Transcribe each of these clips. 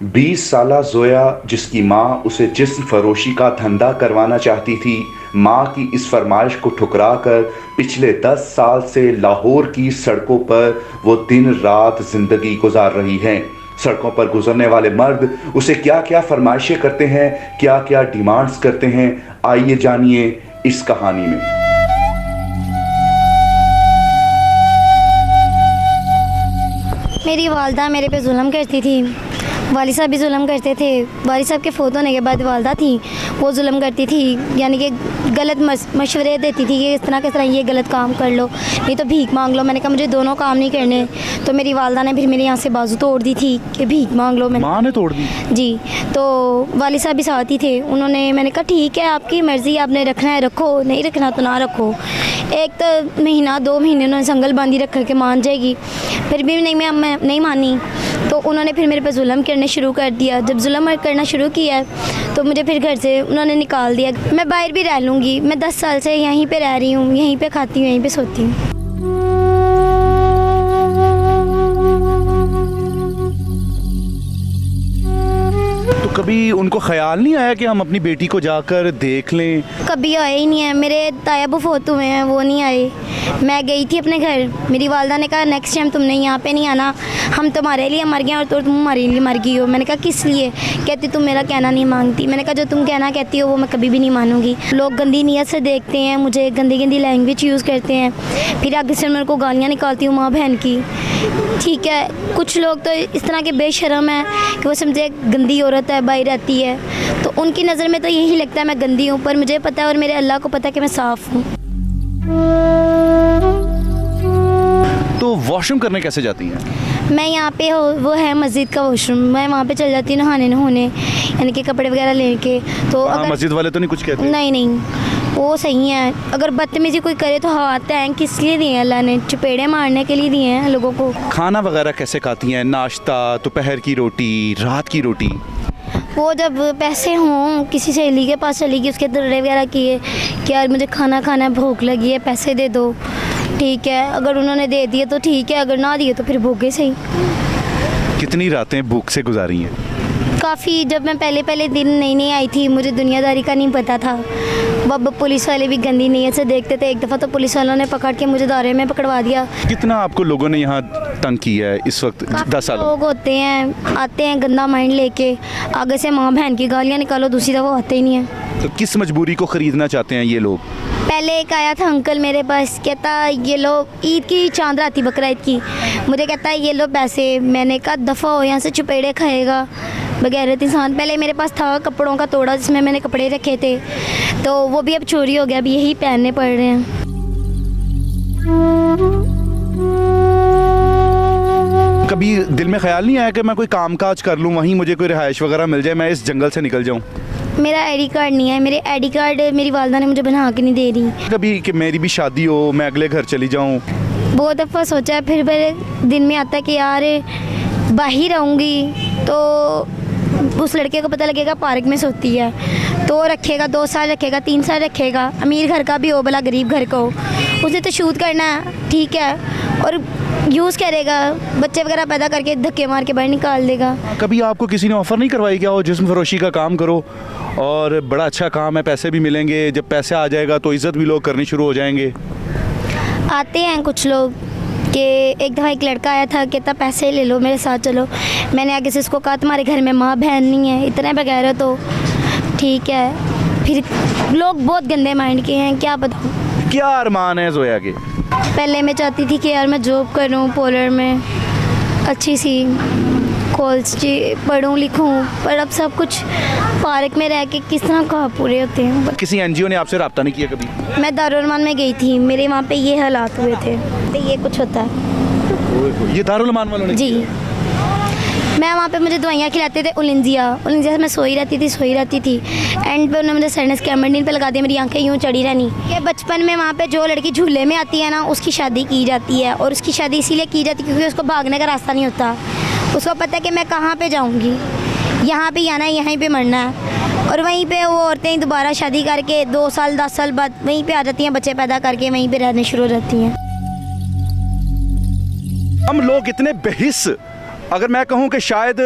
20 साला जोया जिसकी मां उसे जिस्म फरोशी का धंधा करवाना चाहती थी, मां की इस फरमाइश को ठुकराकर पिछले 10 साल से लाहौर की सड़कों पर वो दिन रात जिंदगी गुजार रही हैं। सड़कों पर गुजरने वाले मर्द उसे क्या क्या फरमाइशें करते हैं, क्या क्या डिमांड्स करते हैं, आइए जानिए इस कहानी में। मेरी वालदा मेरे पे जुल्म करती थी, वालिद साहब भी जुल्म करते थे। वालिद साहब के फ़ौत होने के बाद वालदा थी, वो जुल्म करती थी, यानी कि गलत मशवरे देती थी कि किस तरह ये गलत काम कर लो, नहीं तो भीख मांग लो। मैंने कहा मुझे दोनों काम नहीं करने, तो मेरी वालदा ने फिर मेरे यहाँ से बाजू तोड़ दी थी कि भीख मांग लो। माँ ने तोड़ दी? जी। तो वालिद साहब भी साथ ही थे, उन्होंने, मैंने कहा ठीक है आपकी मर्ज़ी, आपने रखना है रखो, नहीं रखना तो ना रखो। एक तो महीना 2 महीने उन्होंने संगल बांधी रख के मान जाएगी, फिर भी मैं नहीं मानी, तो उन्होंने फिर मेरे पे जुल्म करने शुरू कर दिया। जब जुल्म करना शुरू किया तो मुझे फिर घर से उन्होंने निकाल दिया। मैं बाहर भी रह लूँगी, मैं 10 साल से यहीं पे रह रही हूँ, यहीं पे खाती हूँ, यहीं पे सोती हूँ। तो कभी उनको ख्याल नहीं आया कि हम अपनी बेटी को जाकर देख लें? कभी आए ही नहीं है। मेरे ताया फौत हुए हैं, वो नहीं आए। मैं गई थी अपने घर, मेरी वालदा ने कहा नेक्स्ट टाइम तुमने यहाँ पे नहीं आना, हम तुम्हारे लिए मर गए और तुम हमारे लिए मर गई हो। मैंने कहा किस लिए? कहती तुम मेरा कहना नहीं मांगती। मैंने कहा जो तुम कहना कहती हो वो मैं कभी भी नहीं मानूंगी। लोग गंदी नीयत से देखते हैं मुझे, गंदी गंदी लैंग्वेज यूज़ करते हैं, फिर आगे से मेरे को गालियाँ निकालती हूँ माँ बहन की। ठीक है, कुछ लोग तो इस तरह के बेशरम हैं कि वो समझे गंदी औरत है, बाहर रहती है, तो उनकी नज़र में तो यही लगता है मैं गंदी हूँ, पर मुझे पता है और मेरे अल्लाह को पता है कि मैं साफ़ हूँ। तो वॉशरूम करने कैसे जाती हैं? मैं यहाँ पे वो है मस्जिद का वॉशरूम, मैं वहाँ पे चल जाती हूँ नहाने, यानी कि कपड़े वगैरह लेके। तो अगर मस्जिद वाले तो नहीं कुछ कहते? नहीं, वो सही है। अगर बदतमीजी कोई करे तो हाथ हैं किस लिए दिए हैं? अल्लाह ने चपेड़े मारने के लिए दिए हैं लोगों को। खाना वगैरह कैसे खाती हैं? नाश्ता, दोपहर की रोटी, रात की रोटी? वो जब पैसे हों, किसी सहेली के पास चली गई, उसके दर्रे वगैरह किए कि यार मुझे खाना खाना है, भूख लगी है, पैसे दे दो, ठीक है। अगर उन्होंने दे दिए तो ठीक है, अगर ना दिए तो फिर भूखे सही। कितनी रातें भूख से गुजारी हैं? काफ़ी। जब मैं पहले दिन नई आई थी, मुझे दुनियादारी का नहीं पता था। अब पुलिस वाले भी गंदी नीयत से देखते थे। एक दफ़ा तो पुलिस वालों ने पकड़ के मुझे दायरे में पकड़वा दिया। कितना आपको लोगों ने यहाँ तंग किया है इस वक्त? 10 साल लोग होते हैं, आते हैं गंदा माइंड लेके, आगे से माँ बहन की गालियाँ निकालो, दूसरी दफ़ा आते ही नहीं है। तो किस मजबूरी को ख़रीदना चाहते हैं ये लोग? पहले एक आया था अंकल मेरे पास, कहता ये लो, ईद की चांद रात थी, बकरा ईद की, मुझे कहता है ये लो पैसे। मैंने कहा दफ़ा हो यहाँ से, चपेड़े खाएगा बगैरत इंसान। पहले मेरे पास था कपड़ों का तोड़ा जिसमें मैंने कपड़े रखे थे, तो वो भी अब चोरी हो गया, अब यही पहनने पड़ रहे हैं। कभी दिल में ख्याल नहीं आया कि मैं कोई कामकाज कर लूँ, वहीं मुझे कोई रिहाइश वगैरह मिल जाए, मैं इस जंगल से निकल जाऊँ? मेरा आईडी कार्ड नहीं है, मेरे आईडी कार्ड मेरी वालदा ने मुझे बना के नहीं दे रही। कभी कि मेरी भी शादी हो, मैं अगले घर चली जाऊँ? बहुत दफ़ा सोचा है, फिर मेरे दिन में आता है कि यार बाहर रहूँगी तो उस लड़के को पता लगेगा पार्क में सोती है, तो रखेगा, 2 साल रखेगा, 3 साल रखेगा। अमीर घर का भी हो भला गरीब घर का हो, उसे तो शूट करना है, ठीक है, और यूज़ करेगा, बच्चे वगैरह पैदा करके धक्के मार के बाहर निकाल देगा। कभी आपको किसी ने ऑफ़र नहीं करवाई क्या, वो जिस्म फरोशी का काम करो और बड़ा अच्छा काम है, पैसे भी मिलेंगे, जब पैसे आ जाएगा तो इज़्ज़त भी लोग करनी शुरू हो जाएंगे? आते हैं कुछ लोग कि एक दफ़ा एक लड़का आया था, कहता पैसे ले लो मेरे साथ चलो। मैंने आगे से उसको कहा तुम्हारे घर में माँ बहन नहीं है, इतने बगैर तो ठीक है। फिर लोग बहुत गंदे माइंड के हैं, क्या बताऊँ। क्या अरमान है जोया के? पहले मैं चाहती थी कि यार मैं जॉब करूँ पोलर में, अच्छी सी कॉलेज पढ़ूँ लिखूँ, पर अब सब कुछ पार्क में रह के किस तरह कहाँ पूरे होते हैं। किसी एनजीओ ने आपसे रब्ता नहीं किया कभी? मैं दारुल-उलूम में गई थी, मेरे वहाँ पे ये हालात हुए थे, तो ये कुछ होता है। ये दारुल उलूम वालों ने? जी। मैं वहाँ पे, मुझे दवाइयाँ खिलाते थे, उलिंजिया से मैं सोई रहती थी। एंड पे उन्होंने मुझे सरनेस कैमरडीन पे लगा दिया, मेरी आंखें यूँ चढ़ी रहनी। ये बचपन में वहाँ पे जो लड़की झूले में आती है ना, उसकी शादी की जाती है, और उसकी शादी इसीलिए की जाती है क्योंकि उसको भागने का रास्ता नहीं होता। उसको पता है कि मैं कहाँ पे जाऊँगी, यहाँ पे आना है, यहीं पे मरना है। और वहीं पे वो औरतें दोबारा शादी करके 2 साल 10 साल बाद वहीं पे आ जाती हैं, बच्चे पैदा करके वहीं पे रहने शुरू हो जाती हैं। हम लोग इतने बेहिस, अगर मैं कहूँ कि शायद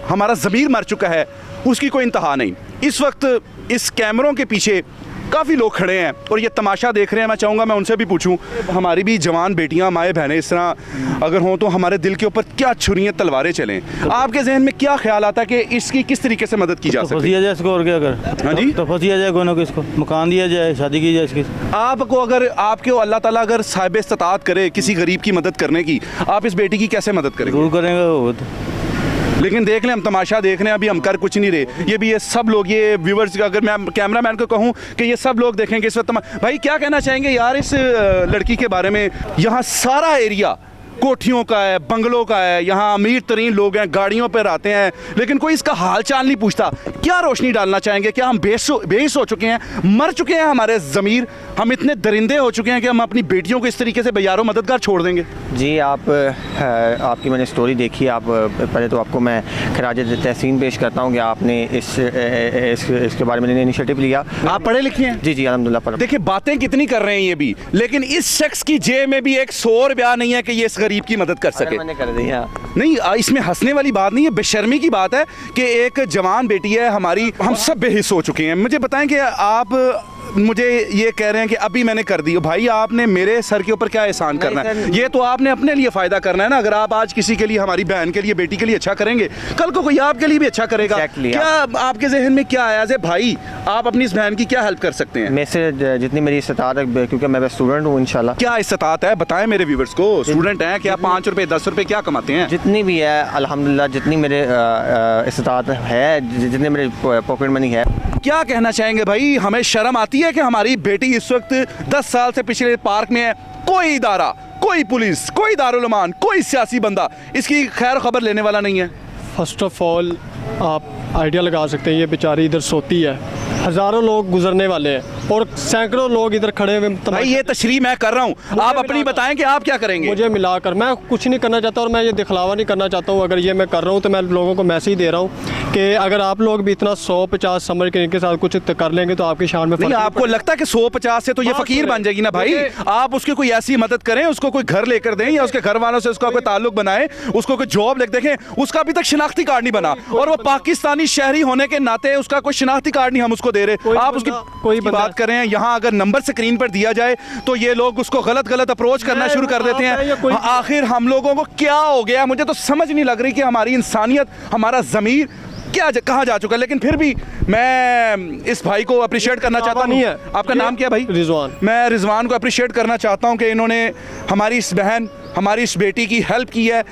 हमारा ज़मीर मर चुका है, उसकी कोई इंतहा नहीं। इस वक्त इस कैमरों के पीछे काफ़ी लोग खड़े हैं और ये तमाशा देख रहे हैं। मैं चाहूँगा मैं उनसे भी पूछूं, हमारी भी जवान बेटियां, माएँ बहनें इस तरह अगर हों तो हमारे दिल के ऊपर क्या छुरियाँ तलवारें चलें, आपके जहन में क्या ख्याल आता है कि इसकी किस तरीके से मदद की जा सकती है? दिया जाए इसको, और क्या कर। हाँ जी, तो फंसिया जाए कोनो को, इसको मकान दिया जाए, शादी की जाए इसकी। आपको अगर आपके अल्लाह ताला अगर साहिब इस्तात करे किसी गरीब की मदद करने की, आप इस बेटी की कैसे मदद करेंगे? जरूर करेंगे वो तो। लेकिन देख लें, हम तमाशा देख रहे हैं, अभी हम कर कुछ नहीं रहे। ये भी ये सब लोग, ये व्यूवर्स, अगर मैं कैमरामैन को कहूँ कि ये सब लोग देखेंगे इस वक्त भाई क्या कहना चाहेंगे यार इस लड़की के बारे में? यहाँ सारा एरिया कोठियों का है, बंगलों का है, यहाँ अमीर तरीन लोग हैं, गाड़ियों पर आते हैं, लेकिन कोई इसका हाल चाल नहीं पूछता। क्या रोशनी डालना चाहेंगे? क्या हम बेहिस हो चुके हैं, मर चुके हैं हमारे ज़मीर, हम इतने दरिंदे हो चुके हैं कि हम अपनी बेटियों को इस तरीके से बेयारो मददगार छोड़ देंगे? जी, आपकी मैंने स्टोरी देखी। आप पहले तो आपको मैं खराज तहसीन पेश करता हूँ कि आपने इसके बारे में इनिशिएटिव लिया। आप पढ़े लिखे हैं? जी जी, अल्हम्दुलिल्लाह पढ़ा। देखिए बातें कितनी कर रहे हैं ये भी, लेकिन इस शख्स की जेब में भी 100 रुपया नहीं है कि ये इस गरीब की मदद कर सके। मैंने कर दिया। नहीं, इसमें हंसने वाली बात नहीं है, बेशर्मी की बात है कि एक जवान बेटी है हमारी, हम सब बेहिस हो चुके हैं। मुझे बताएं कि आप मुझे ये कह रहे हैं कि अभी मैंने कर दी। भाई आपने मेरे सर के ऊपर क्या एहसान करना है? ये तो आपने अपने लिए फ़ायदा करना है ना। अगर आप आज किसी के लिए, हमारी बहन के लिए, बेटी के लिए अच्छा करेंगे, कल को कोई आपके लिए भी अच्छा करेगा। Exactly, क्या आपके जहन में क्या आया है भाई, आप अपनी इस बहन की क्या हेल्प कर सकते हैं? मैं से जितनी मेरी इस्तात है, क्योंकि मैं स्टूडेंट हूँ इंशाल्लाह। क्या इस्तात है बताएं मेरे व्यूवर्स को। स्टूडेंट हैं क्या? 5 रुपए 10 रुपए क्या कमाते हैं? जितनी भी है अल्हम्दुलिल्लाह, जितनी मेरे इस्तात है, जितने मेरे पॉकेट मनी है। क्या कहना चाहेंगे भाई? हमें शर्म आती है कि हमारी बेटी इस वक्त 10 साल से पिछले पार्क में है, कोई इदारा, कोई पुलिस, कोई दारुल-उमान, कोई सियासी बंदा इसकी खैर खबर लेने वाला नहीं है। फर्स्ट ऑफ ऑल आप आइडिया लगा सकते हैं, ये बेचारी इधर सोती है, हज़ारों लोग गुजरने वाले हैं और सैकड़ों लोग इधर खड़े हुए। भाई ये तशरीह मैं कर रहा हूँ, आप अपनी बताएं कि आप क्या करेंगे? मुझे मिलाकर मैं कुछ नहीं करना चाहता और मैं ये दिखलावा नहीं करना चाहता हूँ। अगर ये मैं कर रहा हूँ तो मैं लोगों को मैसेज दे रहा हूँ कि अगर आप लोग भी इतना 100-50 समझ के इनके साथ कुछ कर लेंगे तो आपकी शान में नहीं, आपको लगता है कि 100-50 से तो ये फकीर बन जाएगी ना भाई? आप उसकी कोई ऐसी मदद करें, उसको कोई घर लेकर दें या उसके घर वालों से उसका कोई ताल्लुक बनाए, उसको कोई जॉब लेकर देखें। उसका अभी तक शिनाख्ती कार्ड नहीं बना और वो पाकिस्तानी शहरी होने के नाते उसका कोई शिनाख्ती कार्ड नहीं हम उसको दे रहे। आप उसकी कोई बात कर रहे हैं। यहाँ अगर नंबर स्क्रीन पर दिया जाए तो ये लोग उसको गलत अप्रोच करना शुरू कर देते हैं। आखिर हम लोगों को क्या हो गया? मुझे तो समझ नहीं लग रही कि हमारी इंसानियत, हमारा ज़मीर कहाँ जा चुका है। लेकिन फिर भी मैं इस भाई को अप्रिशिएट करना चाहता हूँ। आपका नाम क्या भाई? रिजवान। मैं रिजवान को अप्रिशिएट करना चाहता हूँ कि इन्होंने हमारी इस बहन, हमारी इस बेटी की हेल्प की है।